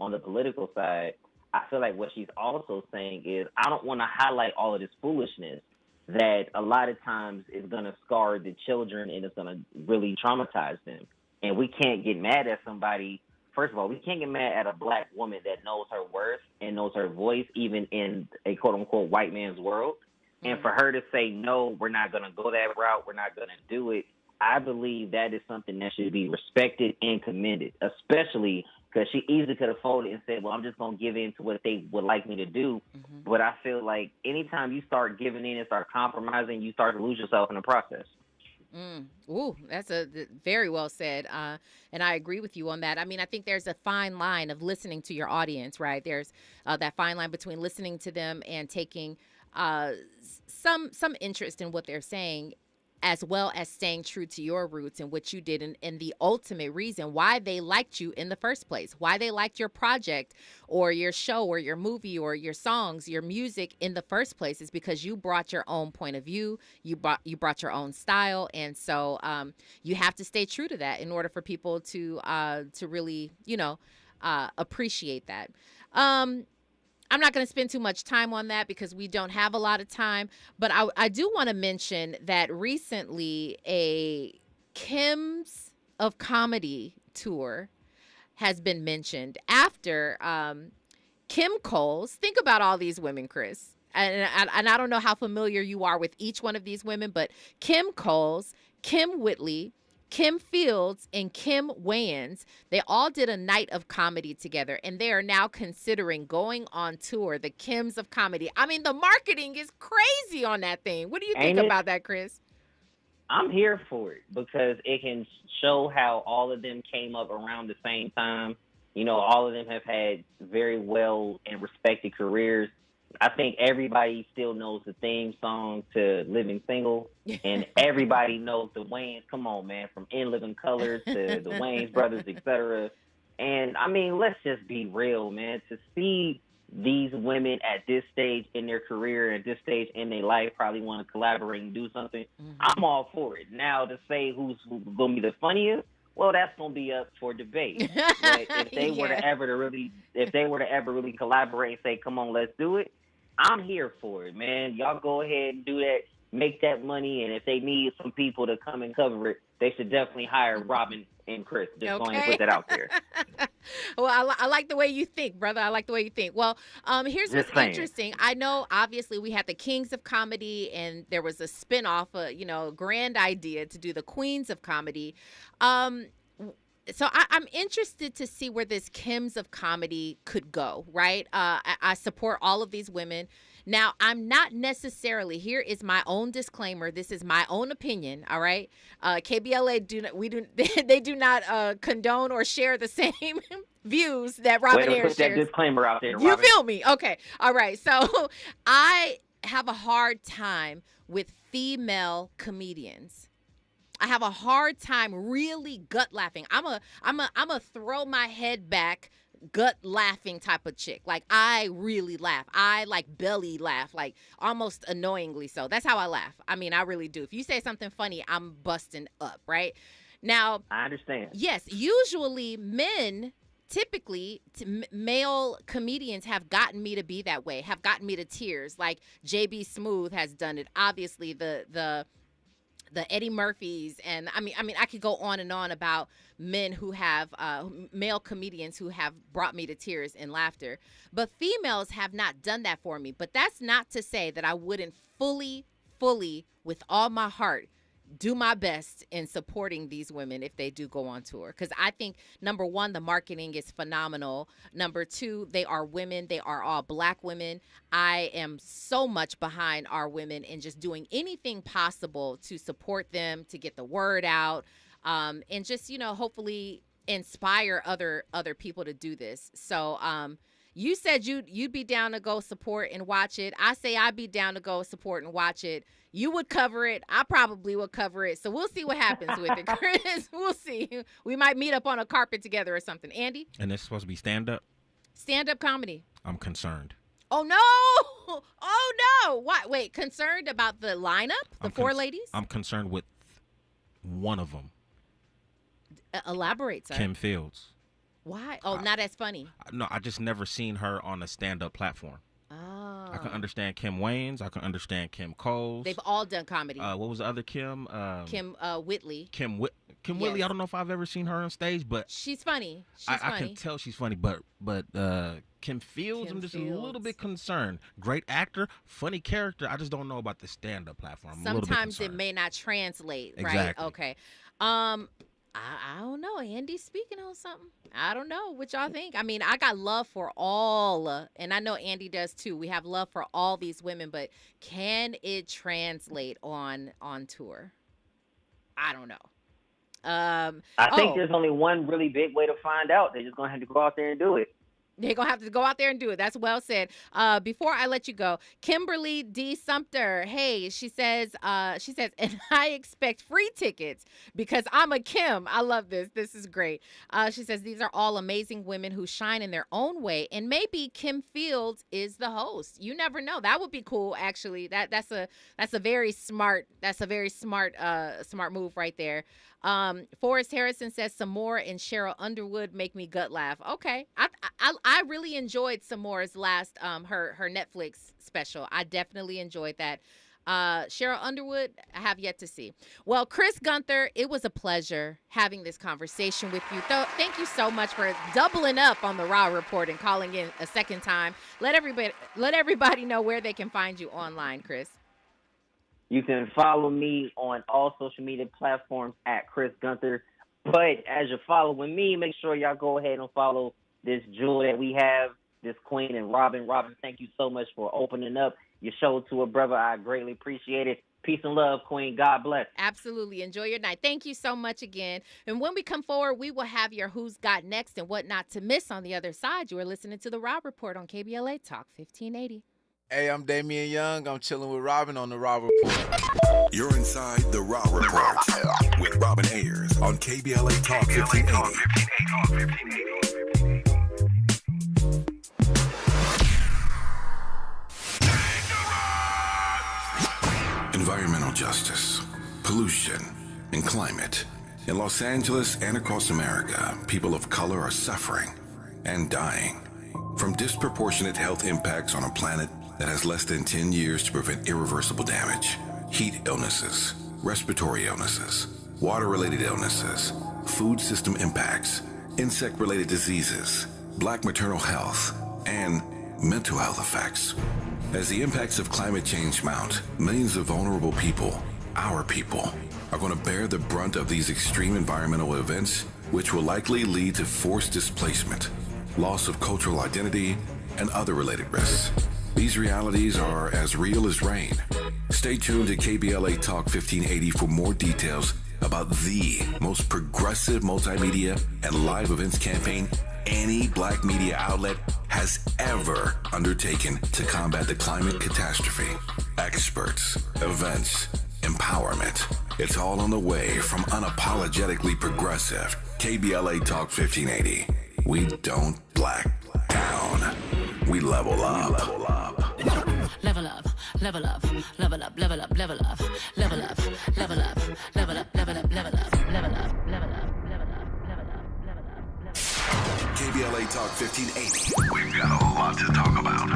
on the political side, I feel like what she's also saying is I don't want to highlight all of this foolishness that a lot of times is going to scar the children and it's going to really traumatize them. And we can't get mad at somebody. First of all, we can't get mad at a Black woman that knows her worth and knows her voice, even in a quote-unquote white man's world. And for her to say, no, we're not going to go that route, we're not going to do it, I believe that is something that should be respected and commended, especially because she easily could have folded and said, well, I'm just going to give in to what they would like me to do. Mm-hmm. But I feel like anytime you start giving in and start compromising, you start to lose yourself in the process. Ooh, that's very well said. And I agree with you on that. I mean, I think there's a fine line of listening to your audience, right? There's that fine line between listening to them and taking some interest in what they're saying, as well as staying true to your roots and what you did and the ultimate reason why they liked you in the first place, why they liked your project or your show or your movie or your songs, your music in the first place is because you brought your own point of view, you brought your own style, and so you have to stay true to that in order for people to really, appreciate that. I'm not going to spend too much time on that because we don't have a lot of time, but I do want to mention that recently a Kim's of Comedy tour has been mentioned after Kim Coles. Think about all these women, Chris. And I don't know how familiar you are with each one of these women, but Kim Coles, Kim Whitley, Kim Fields, and Kim Wayans, they all did a night of comedy together, and they are now considering going on tour, the Kims of Comedy. I mean, the marketing is crazy on that thing. What do you think about that, Chris? I'm here for it because it can show how all of them came up around the same time. All of them have had very well and respected careers. I think everybody still knows the theme song to Living Single, and everybody knows the Wayans. Come on, man, from In Living Color to the Wayans brothers, etc. And, I mean, let's just be real, man. To see these women at this stage in their career, at this stage in their life, probably want to collaborate and do something, I'm all for it. Now, to say who's going to be the funniest, well, that's going to be up for debate. But if they were to ever really collaborate and say, come on, let's do it, I'm here for it, man. Y'all go ahead and do that. make that money, and if they need some people to come and cover it, they should definitely hire Robin and Chris. Just go ahead and put that out there. Well, I like the way you think, brother. I like the way you think. Well, here's Just what's saying. interesting. I know, obviously, we had the Kings of Comedy, and there was a spinoff, grand idea to do the Queens of Comedy. So I'm interested to see where this Kims of Comedy could go, right? I support all of these women. Now, I'm not necessarily, here is my own disclaimer. This is my own opinion, all right? KBLA, they do not condone or share the same views that Robin Ayers put that shares. disclaimer out there, You Robin. feel me? Okay. All right. So I have a hard time with female comedians. I have a hard time really gut laughing. I'm a throw my head back, gut laughing type of chick. Like, I really laugh. I like belly laugh, like almost annoyingly so. That's how I laugh. I mean, I really do. If you say something funny, I'm busting up, right? Now, I understand. Yes, usually men, typically male comedians have gotten me to be that way, have gotten me to tears. Like JB Smooth has done it. Obviously, the Eddie Murphys, and I mean, I could go on and on about men who have male comedians who have brought me to tears and laughter. But females have not done that for me. But that's not to say that I wouldn't fully, with all my heart, do my best in supporting these women if they do go on tour. Because I think, number one, the marketing is phenomenal. Number two, they are women. They are all Black women. I am so much behind our women and just doing anything possible to support them, to get the word out, and just, hopefully inspire other people to do this. So you said you'd be down to go support and watch it. I say I'd be down to go support and watch it. You would cover it. I probably would cover it. So we'll see what happens with it, Chris. We'll see. We might meet up on a carpet together or something. Andy? And it's supposed to be stand-up? Stand-up comedy. I'm concerned. Oh, no. Oh, no. What? Wait, concerned about the lineup? The four ladies? I'm concerned with one of them. Elaborate, sir. Kim Fields. Why? Oh, not as funny. No, I just never seen her on a stand-up platform. Oh. I can understand Kim Wayans. I can understand Kim Coles. They've all done comedy. What was the other Kim? Kim Whitley. Kim Whitley. I don't know if I've ever seen her on stage, but she's funny. I can tell she's funny. But Kim Fields, I'm just a little bit concerned. Great actor, funny character. I just don't know about the stand-up platform. Sometimes it may not translate, right? Exactly. Okay. I don't know. Andy's speaking on something. I don't know what y'all think. I mean, I got love for all, and I know Andy does too. We have love for all these women, but can it translate on tour? I don't know. I think there's only one really big way to find out. They're just going to have to go out there and do it. They're going to have to go out there and do it. That's well said. Before I let you go, Kimberly D. Sumter, hey, she says, and I expect free tickets because I'm a Kim. I love this. This is great. She says, these are all amazing women who shine in their own way. And maybe Kim Fields is the host. You never know. That would be cool, actually. That's a very smart move right there. Forrest Harrison says Samora and Cheryl Underwood make me gut laugh. Okay. I really enjoyed Samora's last her Netflix special. I definitely enjoyed that. Cheryl Underwood, I have yet to see. Well, Chris Gunther, it was a pleasure having this conversation with you. Thank you so much for doubling up on the Raw Report and calling in a second time. Let everybody know where they can find you online, Chris. You can follow me on all social media platforms at Chris Gunther. But as you're following me, make sure y'all go ahead and follow this jewel that we have, this queen and Robin. Robin, thank you so much for opening up your show to a brother. I greatly appreciate it. Peace and love, queen. God bless. Absolutely. Enjoy your night. Thank you so much again. And when we come forward, we will have your Who's Got Next and what not to miss on the other side. You are listening to the Raw Report on KBLA Talk 1580. Hey, I'm Damian Young. I'm chilling with Robin on the Raw Report. You're inside the Raw Report with Robin Ayers on KBLA Talk 1580. Environmental justice, pollution, and climate. In Los Angeles and across America, people of color are suffering and dying from disproportionate health impacts on a planet that has less than 10 years to prevent irreversible damage. heat illnesses, respiratory illnesses, water-related illnesses, food system impacts, insect-related diseases, Black maternal health, and mental health effects. As the impacts of climate change mount, millions of vulnerable people, our people, are going to bear the brunt of these extreme environmental events, which will likely lead to forced displacement, loss of cultural identity, and other related risks. These realities are as real as rain. Stay tuned to KBLA Talk 1580 for more details about the most progressive multimedia and live events campaign any Black media outlet has ever undertaken to combat the climate catastrophe. Experts, events, empowerment. It's all on the way from unapologetically progressive KBLA Talk 1580. We don't black down. We level up. Level up, level up, level up, level up, level up, level up, level up, level up, level up, level up, level up, level up. KBLA Talk 1580. We've got a lot to talk about.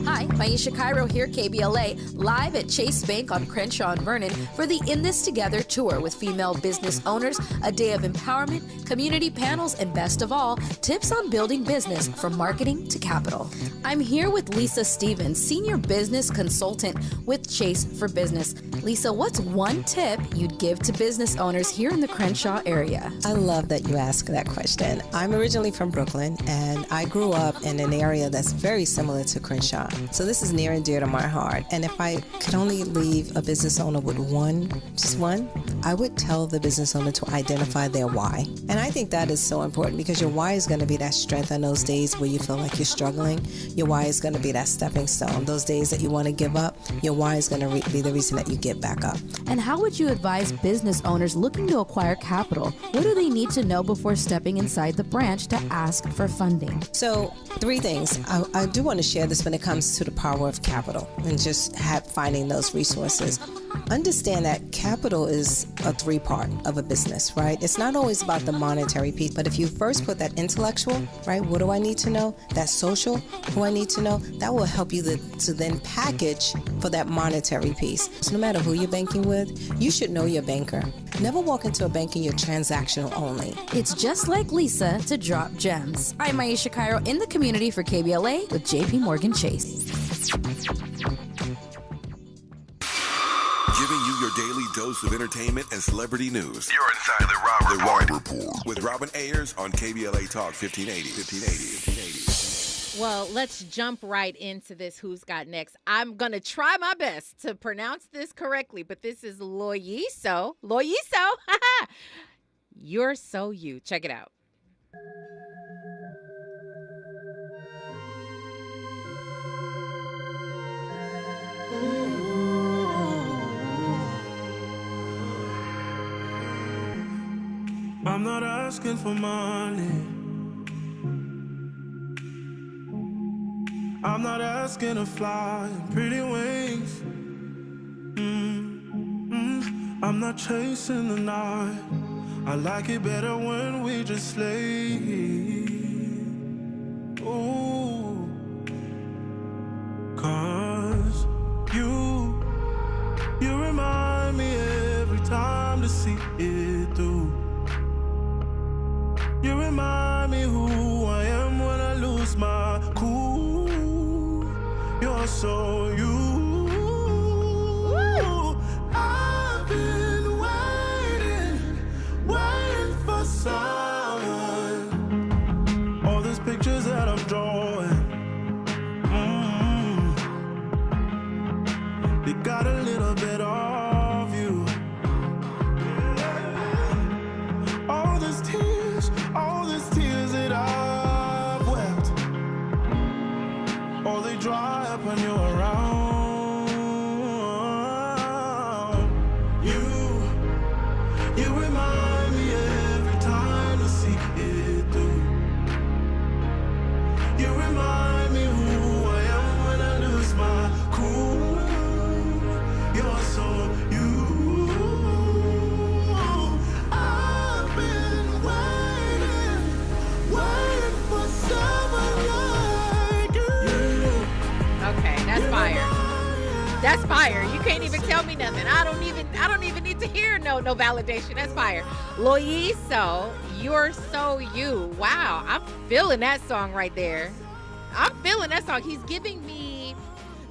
Hi, Maisha Cairo here, KBLA, live at Chase Bank on Crenshaw and Vernon for the In This Together tour with female business owners, a day of empowerment, community panels, and best of all, tips on building business from marketing to capital. I'm here with Lisa Stevens, Senior Business Consultant with Chase for Business. Lisa, what's one tip you'd give to business owners here in the Crenshaw area? I love that you asked that question. I'm originally from Brooklyn, and I grew up in an area that's very similar to Crenshaw. So this is near and dear to my heart. And if I could only leave a business owner with just one, I would tell the business owner to identify their why. And I think that is so important because your why is going to be that strength on those days where you feel like you're struggling. Your why is going to be that stepping stone. Those days that you want to give up, your why is going to be the reason that you get back up. And how would you advise business owners looking to acquire capital? What do they need to know before stepping inside the branch to ask for funding? So 3 things. I do want to share this when it comes to the power of capital and just finding those resources. Understand that capital is a 3-part of a business, right? It's not always about the monetary piece, but if you first put that intellectual, right? What do I need to know? That social, who I need to know, that will help you to then package for that monetary piece. So no matter who you're banking with, you should know your banker. Never walk into a bank and you're transactional only. It's just like Lisa to drop gems. I'm Maisha Cairo in the community for KBLA with JP Morgan Chase. Giving you your daily dose of entertainment and celebrity news. You're inside the Rob Report. With Robin Ayers on KBLA Talk 1580. Well, let's jump right into this Who's Got Next. I'm going to try my best to pronounce this correctly, but this is Loyiso. You're So You. Check it out. I'm not asking for money. I'm not asking to fly in pretty wings. I'm not chasing the night. I like it better when we just sleep. Ooh, 'cause you remind me every time to see it through. You remind me who I am when I lose my cool. You're so you. Woo! I've been waiting for someone. All these pictures that I'm drawing, they got a little bit of you. All these tears that I've wept, all they dry up when you're around. You remind me every time to see it through. You remind me who I am when I lose my cool. You're so you. I've been waiting for someone like you. Okay, that's hear no validation. That's fire. Loiso, You're So You. Wow, I'm feeling that song right there. I'm feeling that song. He's giving me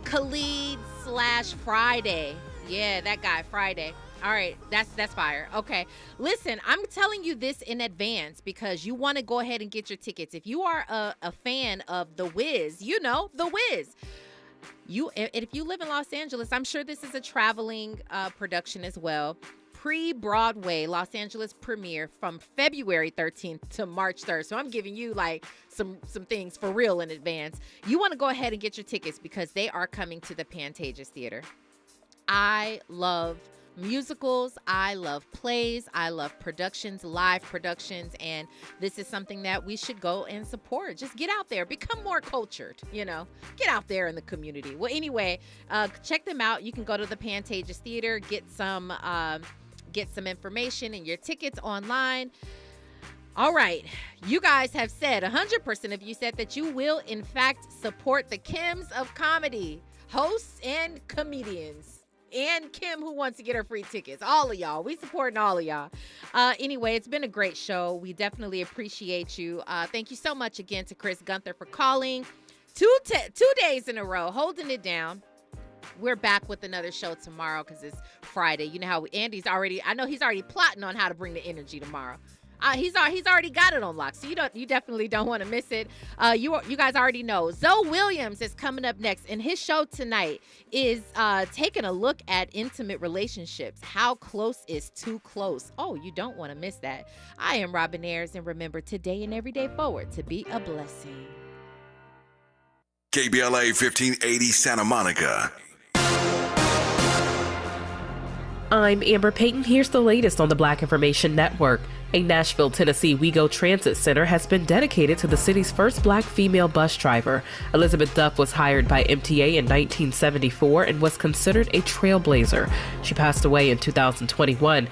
Khalid / Friday. Yeah, that guy, Friday. All right, that's fire. Okay, listen, I'm telling you this in advance because you want to go ahead and get your tickets. If you are a fan of The Wiz, you know The Wiz. If you live in Los Angeles, I'm sure this is a traveling production as well. Pre-Broadway Los Angeles premiere from February 13th to March 3rd. So I'm giving you like some things for real in advance. You want to go ahead and get your tickets because they are coming to the Pantages Theater. I love musicals, I love plays, I love productions, live productions, and this is something that we should go and support. Just get out there, become more cultured, get out there in the community. Well, anyway, check them out. You can go to the Pantages Theater, get some information and your tickets online. All right, you guys have said, 100% of you said that you will in fact support the Kims of comedy, hosts and comedians. And Kim, who wants to get her free tickets. All of y'all. We supporting all of y'all. Anyway, it's been a great show. We definitely appreciate you. Thank you so much again to Chris Gunther for calling. Two days in a row, holding it down. We're back with another show tomorrow because it's Friday. You know how he's already plotting on how to bring the energy tomorrow. He's already got it on lock, so you definitely don't want to miss it. You guys already know. Zoe Williams is coming up next, and his show tonight is taking a look at intimate relationships. How close is too close? Oh, you don't want to miss that. I am Robin Ayers, and remember, today and every day forward to be a blessing. KBLA 1580 Santa Monica. I'm Amber Payton. Here's the latest on the Black Information Network. A Nashville, Tennessee WeGo Transit Center has been dedicated to the city's first Black female bus driver. Elizabeth Duff was hired by MTA in 1974 and was considered a trailblazer. She passed away in 2021.